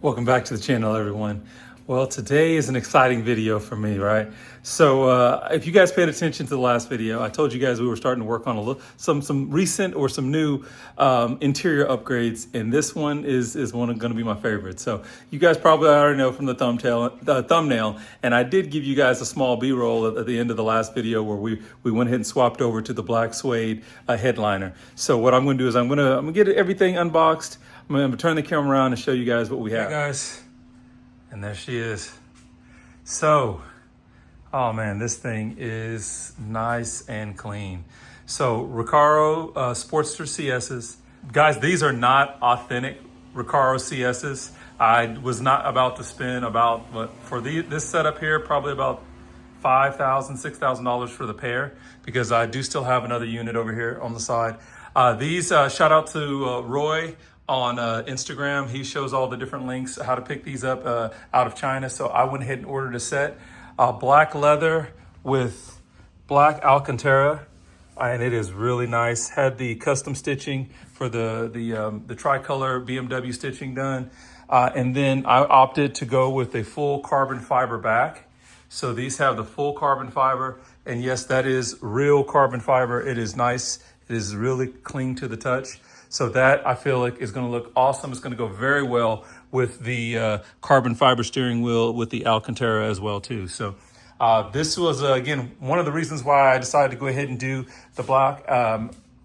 Welcome back to the channel, everyone. Well, today is an exciting video for me, right? So if you guys paid attention to the last video, I told you guys we were starting to work on some recent or some new interior upgrades, and this one is going to be my favorite. So you guys probably already know from the thumbnail, and I did give you guys a small B-roll at the end of the last video where we went ahead and swapped over to the black suede headliner. So what I'm going to do is I'm going to get everything unboxed. I'm going to turn the camera around and show you guys what we have. Hey guys, and there she is. So, oh man, this thing is nice and clean. So Recaro Sportster CSs. Guys, these are not authentic Recaro CSs. I was not about to spend this setup here, probably about $5,000, $6,000 for the pair, because I do still have another unit over here on the side. These, shout out to Roy on Instagram. He shows all the different links, how to pick these up out of China. So I went ahead and ordered a set. Black leather with black Alcantara, and it is really nice. Had the custom stitching for the tricolor BMW stitching done. And then I opted to go with a full carbon fiber back. So these have the full carbon fiber, and yes, that is real carbon fiber. It is nice. It is really clean to the touch. So that I feel like is going to look awesome. It's going to go very well with the carbon fiber steering wheel with the Alcantara as well too. So this was again one of the reasons why I decided to go ahead and do the black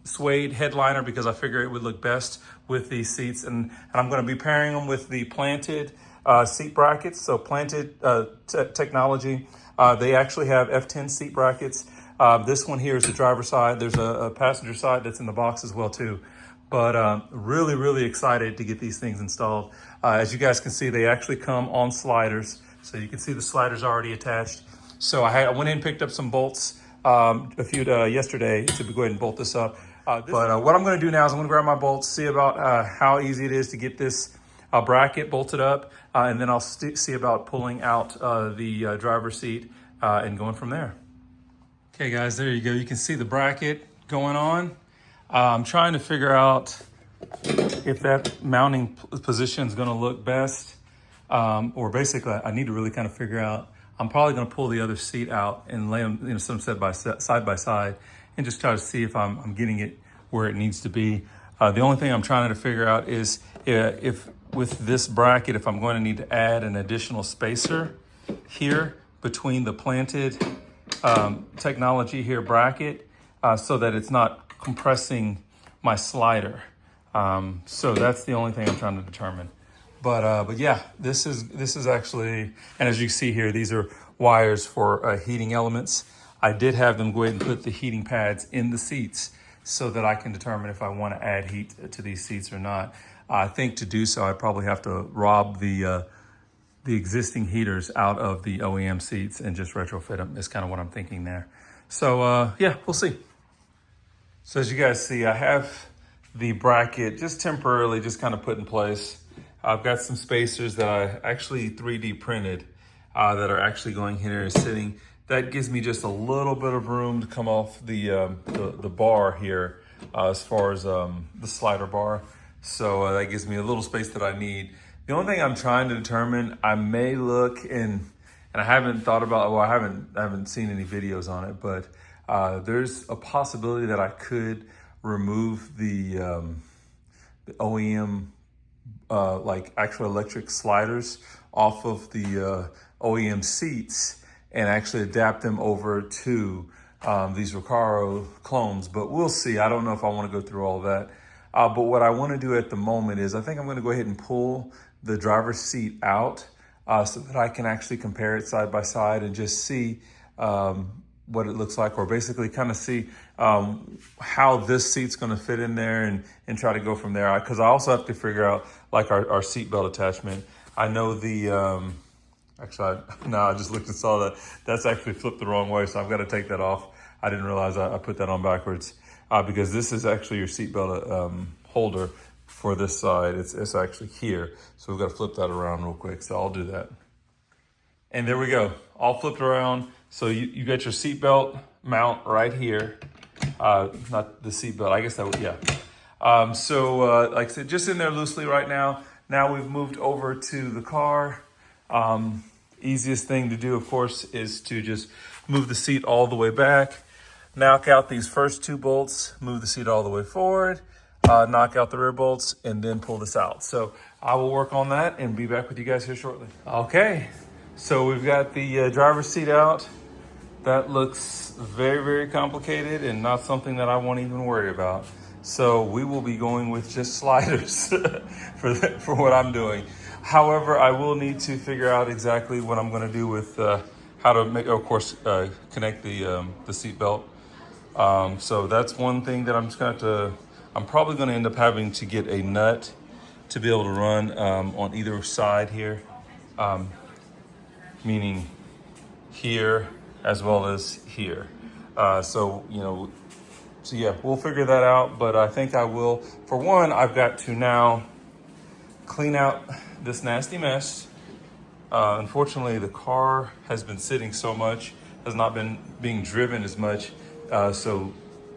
suede headliner, because I figure it would look best with these seats, and I'm going to be pairing them with the planted seat brackets. So planted technology. They actually have F10 seat brackets. This one here is the driver's side. There's a passenger side that's in the box as well too. But really, really excited to get these things installed. As you guys can see, they actually come on sliders. So you can see the sliders already attached. So I went in and picked up some bolts yesterday to go ahead and bolt this up. What I'm gonna do now is I'm gonna grab my bolts, see about how easy it is to get this bracket bolted up, and then I'll see about pulling out the driver's seat and going from there. Okay guys, there you go. You can see the bracket going on. I'm trying to figure out if that mounting position is going to look best, or basically I need to really kind of figure out. I'm probably going to pull the other seat out and lay them, side by side, and just try to see if I'm getting it where it needs to be. The only thing I'm trying to figure out is if with this bracket, if I'm going to need to add an additional spacer here between the planted technology here bracket, so that it's not compressing my slider. So that's the only thing I'm trying to determine. But yeah, this is actually, and as you see here, these are wires for heating elements. I did have them go ahead and put the heating pads in the seats so that I can determine if I want to add heat to these seats or not. I think to do so, I probably have to rob the existing heaters out of the OEM seats and just retrofit them is kind of what I'm thinking there. So yeah, we'll see. So as you guys see, I have the bracket just temporarily just kind of put in place. I've got some spacers that I actually 3D printed that are actually going here and sitting. That gives me just a little bit of room to come off the bar here as far as the slider bar. So that gives me a little space that I need. The only thing I'm trying to determine, I may look and I haven't thought about, well, I haven't seen any videos on it, but there's a possibility that I could remove the OEM like actual electric sliders off of the OEM seats and actually adapt them over to these Recaro clones. But we'll see. I don't know if I want to go through all of that. But what I want to do at the moment is I think I'm going to go ahead and pull the driver's seat out so that I can actually compare it side by side and just see what it looks like, or basically kind of see how this seat's going to fit in there and try to go from there. Because I also have to figure out like our seat belt attachment. I know the, I just looked and saw that that's actually flipped the wrong way. So I've got to take that off. I didn't realize I put that on backwards because this is actually your seat belt holder for this side. It's actually here. So we've got to flip that around real quick. So I'll do that. And there we go, all flipped around. So you got your seatbelt mount right here. Not the seatbelt, I guess that would, yeah. Like I said, just in there loosely right now. Now we've moved over to the car. Easiest thing to do, of course, is to just move the seat all the way back, knock out these first 2 bolts, move the seat all the way forward, knock out the rear bolts, and then pull this out. So I will work on that and be back with you guys here shortly. Okay, so we've got the driver's seat out. That looks very, very complicated and not something that I won't even worry about. So we will be going with just sliders for what I'm doing. However, I will need to figure out exactly what I'm going to do with how to make, of course, connect the seat belt. So that's one thing that I'm just going to. I'm probably going to end up having to get a nut to be able to run on either side here, meaning here as well as here. So yeah, we'll figure that out. But I think I will. For one, I've got to now clean out this nasty mess. Unfortunately, the car has been sitting so much, has not been being driven as much. So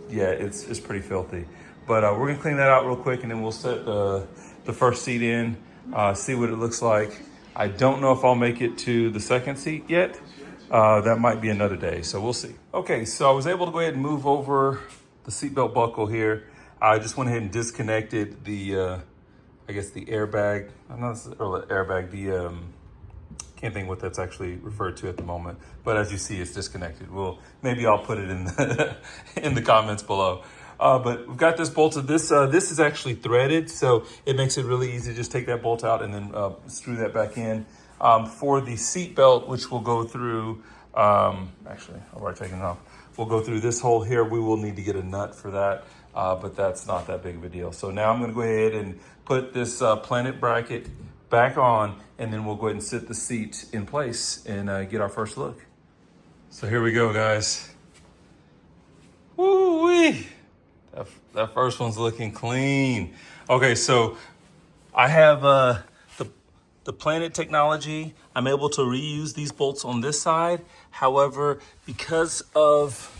yeah, it's pretty filthy. But we're gonna clean that out real quick, and then we'll set the first seat in, see what it looks like. I don't know if I'll make it to the second seat yet. That might be another day, so we'll see. Okay, so I was able to go ahead and move over the seatbelt buckle here. I just went ahead and disconnected the, I guess the airbag. I'm not or the airbag. Can't think what that's actually referred to at the moment. But as you see, it's disconnected. Well, maybe I'll put it in the in the comments below. But we've got this bolted. This is actually threaded, so it makes it really easy to just take that bolt out and then screw that back in. For the seat belt, which will go through, actually, I've already taken it off. We'll go through this hole here. We will need to get a nut for that, but that's not that big of a deal. So now I'm gonna go ahead and put this planet bracket back on, and then we'll go ahead and sit the seat in place and get our first look. So here we go, guys. Woo-wee! That first one's looking clean. Okay, so I have the Planet technology. I'm able to reuse these bolts on this side. However, because of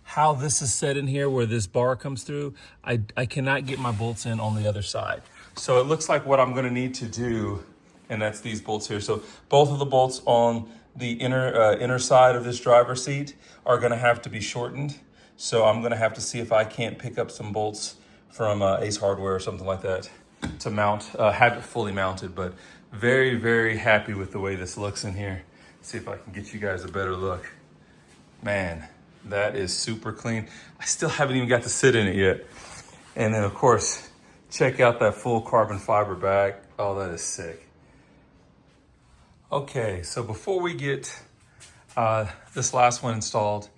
how this is set in here where this bar comes through, I cannot get my bolts in on the other side. So it looks like what I'm gonna need to do, and that's these bolts here. So both of the bolts on the inner side of this driver's seat are gonna have to be shortened. So I'm gonna have to see if I can't pick up some bolts from Ace Hardware or something like that to mount, have it fully mounted. But very, very happy with the way this looks in here. See if I can get you guys a better look. Man, that is super clean. I still haven't even got to sit in it yet. And then of course, check out that full carbon fiber back. Oh, that is sick. Okay, so before we get this last one installed,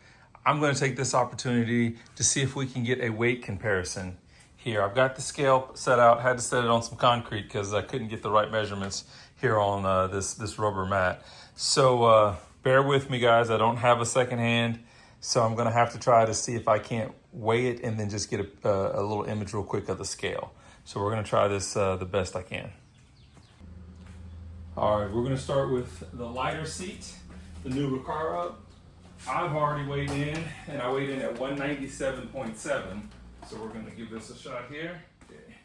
I'm gonna take this opportunity to see if we can get a weight comparison here. I've got the scale set out, had to set it on some concrete because I couldn't get the right measurements here on this rubber mat. So bear with me, guys. I don't have a second hand, so I'm gonna have to try to see if I can't weigh it and then just get a little image real quick of the scale. So we're gonna try this the best I can. All right, we're gonna start with the lighter seat, the new Recaro. I've already weighed in, and I weighed in at 197.7. So we're gonna give this a shot here. Okay.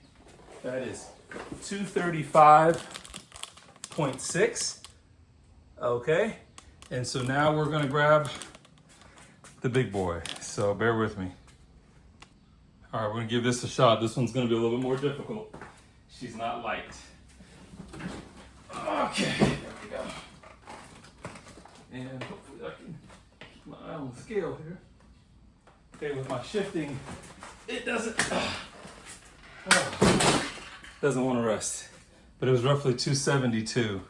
That is 235.6. Okay, and so now we're gonna grab the big boy. So bear with me. All right, we're gonna give this a shot. This one's gonna be a little bit more difficult. She's not light. Okay, there we go. And hopefully I can keep my eye on the scale here. Okay, with my shifting, it doesn't want to rest. But it was roughly 272.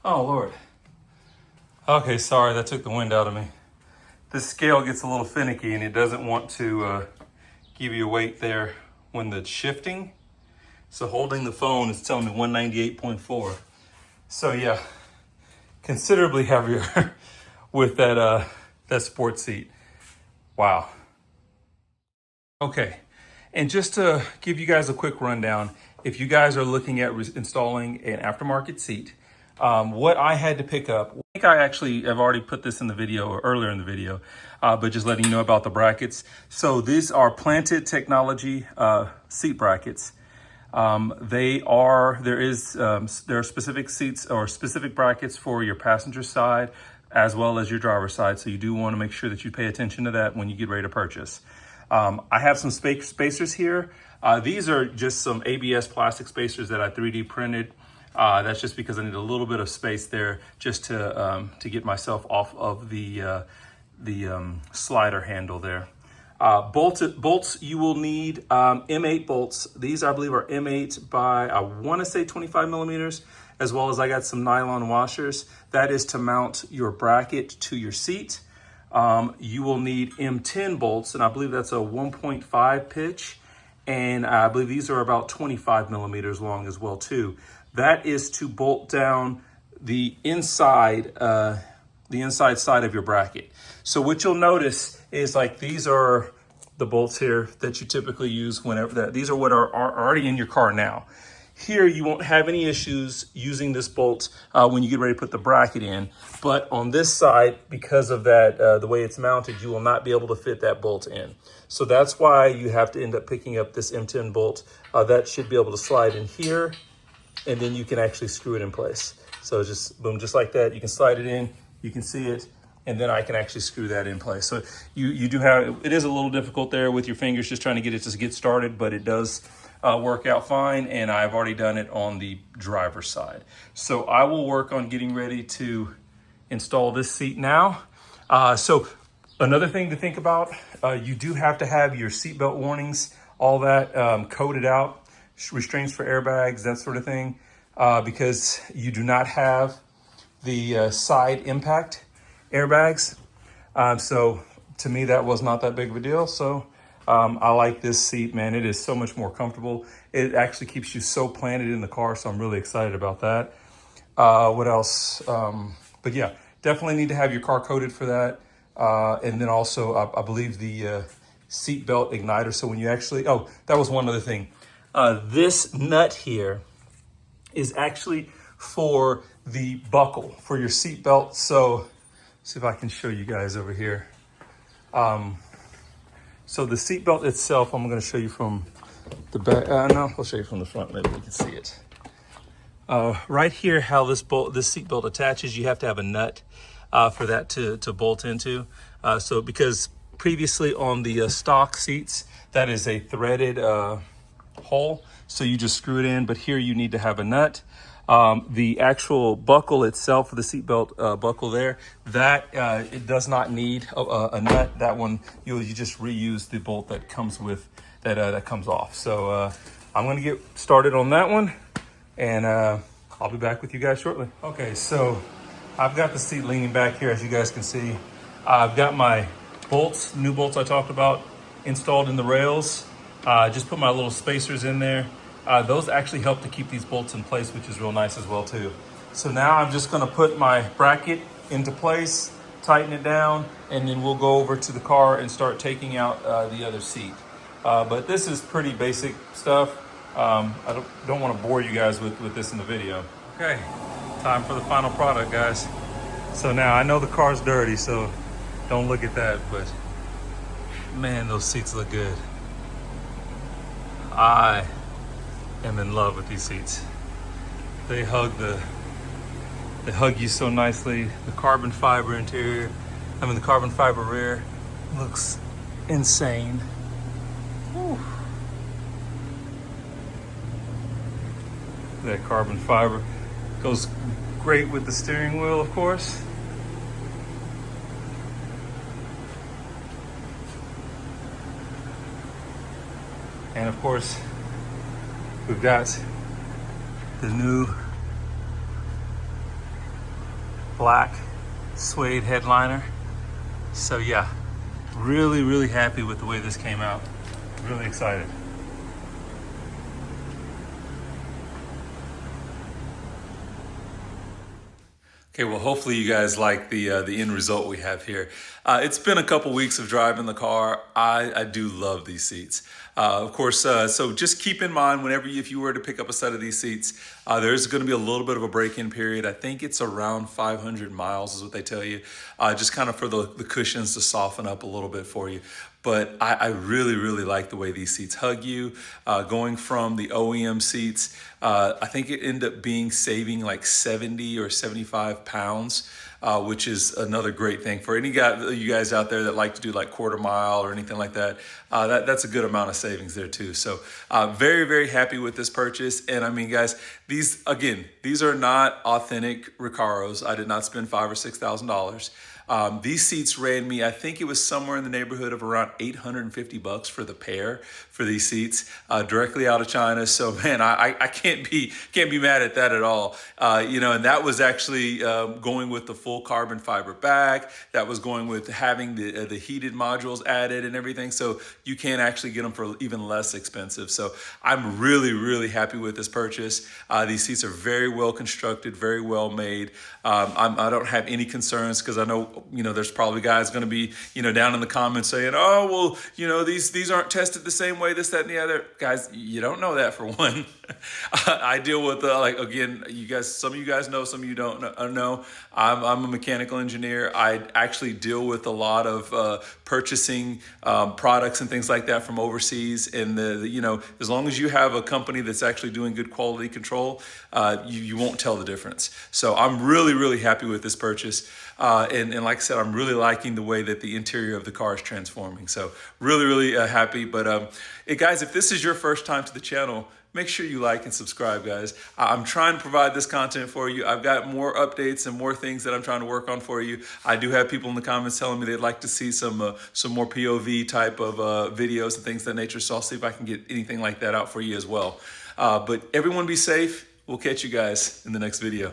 Oh, Lord. Okay, sorry, that took the wind out of me. This scale gets a little finicky and it doesn't want to give you a weight there when it's shifting. So holding the phone is telling me 198.4. So yeah, considerably heavier with that sport seat. Wow. Okay, and just to give you guys a quick rundown, if you guys are looking at installing an aftermarket seat, what I had to pick up, I think I actually have already put this in the video or earlier in the video, but just letting you know about the brackets. So these are Planted Technology seat brackets. There are specific seats or specific brackets for your passenger side as well as your driver's side. So you do want to make sure that you pay attention to that when you get ready to purchase. I have some spacers here. These are just some ABS plastic spacers that I 3D printed. That's just because I need a little bit of space there just to get myself off of the slider handle there. Bolts, you will need M8 bolts. These I believe are M8 by, I want to say 25 millimeters, as well as I got some nylon washers. That is to mount your bracket to your seat. You will need M10 bolts, and I believe that's a 1.5 pitch. And I believe these are about 25 millimeters long as well too. That is to bolt down the inside side of your bracket. So what you'll notice is like these are the bolts here that you typically use whenever these are what are already in your car now. Here you won't have any issues using this bolt when you get ready to put the bracket in. But on this side, because of that, the way it's mounted, you will not be able to fit that bolt in. So that's why you have to end up picking up this M10 bolt. That should be able to slide in here, and then you can actually screw it in place. So just boom, just like that. You can slide it in, you can see it, and then I can actually screw that in place. So you do have, it is a little difficult there with your fingers just trying to get it to get started, but it does work out fine, and I've already done it on the driver's side. So I will work on getting ready to install this seat now. So another thing to think about, you do have to have your seatbelt warnings, all that coded out, restraints for airbags, that sort of thing, because you do not have the side impact airbags. So to me, that was not that big of a deal. So I like this seat, man. It is so much more comfortable. It actually keeps you so planted in the car. So I'm really excited about that. What else? But yeah, definitely need to have your car coated for that. And then also, I believe the seat belt igniter. So when you actually, oh, that was one other thing. This nut here is actually for the buckle for your seat belt. So see if I can show you guys over here. So the seat belt itself, I'm going to show you from the back. No, I'll show you from the front. Maybe you can see it. Right here, how this seat belt attaches, you have to have a nut for that to bolt into. So because previously on the stock seats, that is a threaded hole. So you just screw it in, but here you need to have a nut. The actual buckle itself for the seatbelt buckle there, that it does not need a nut. That one, you just reuse the bolt that comes with that comes off. So I'm going to get started on that one, and I'll be back with you guys shortly. Okay, so I've got the seat leaning back here, as you guys can see. I've got my bolts, new bolts I talked about, installed in the rails. Just put my little spacers in there. Those actually help to keep these bolts in place, which is real nice as well too. So now I'm just gonna put my bracket into place, tighten it down, and then we'll go over to the car and start taking out the other seat. But this is pretty basic stuff. I don't wanna bore you guys with this in the video. Okay, time for the final product, guys. So now I know the car's dirty, so don't look at that, but man, those seats look good. I am in love with these seats. They hug you so nicely. The carbon fiber interior, the carbon fiber rear looks insane. Whew. That carbon fiber goes great with the steering wheel, of course. And of course, we've got the new black suede headliner. So yeah, really, really happy with the way this came out. Really excited. Okay, well, hopefully you guys like the end result we have here. It's been a couple weeks of driving the car. I do love these seats. Of course, so just keep in mind if you were to pick up a set of these seats, there's going to be a little bit of a break-in period. I think it's around 500 miles is what they tell you, just kind of for the cushions to soften up a little bit for you. but I really, really like the way these seats hug you. Going from the OEM seats, I think it ended up being saving like 70 or 75 pounds. Which is another great thing for any guy, you guys out there that like to do like quarter mile or anything like that. That's a good amount of savings there too. So very, very happy with this purchase. And I mean, guys, these are not authentic Recaros. I did not spend $5,000 or $6,000. These seats ran me, I think it was somewhere in the neighborhood of around $850 for the pair for these seats, directly out of China. So man, I can't be mad at that at all. And that was actually going with the full carbon fiber back. That was going with having the heated modules added and everything. So you can actually get them for even less expensive. So I'm really, really happy with this purchase. These seats are very well constructed, very well made. I don't have any concerns because I know, there's probably guys going to be, down in the comments saying, oh, well, these aren't tested the same way, this, that, and the other. Guys, you don't know that for one. I deal with, some of you guys know, some of you don't know. I'm a mechanical engineer. I actually deal with a lot of purchasing products and things like that from overseas. And as long as you have a company that's actually doing good quality control, you won't tell the difference. So I'm really, really happy with this purchase. And like I said, I'm really liking the way that the interior of the car is transforming. So really, really happy. But guys, if this is your first time to the channel, make sure you like and subscribe, guys. I'm trying to provide this content for you. I've got more updates and more things that I'm trying to work on for you. I do have people in the comments telling me they'd like to see some more POV type of videos and things of that nature. So I'll see if I can get anything like that out for you as well. But everyone be safe. We'll catch you guys in the next video.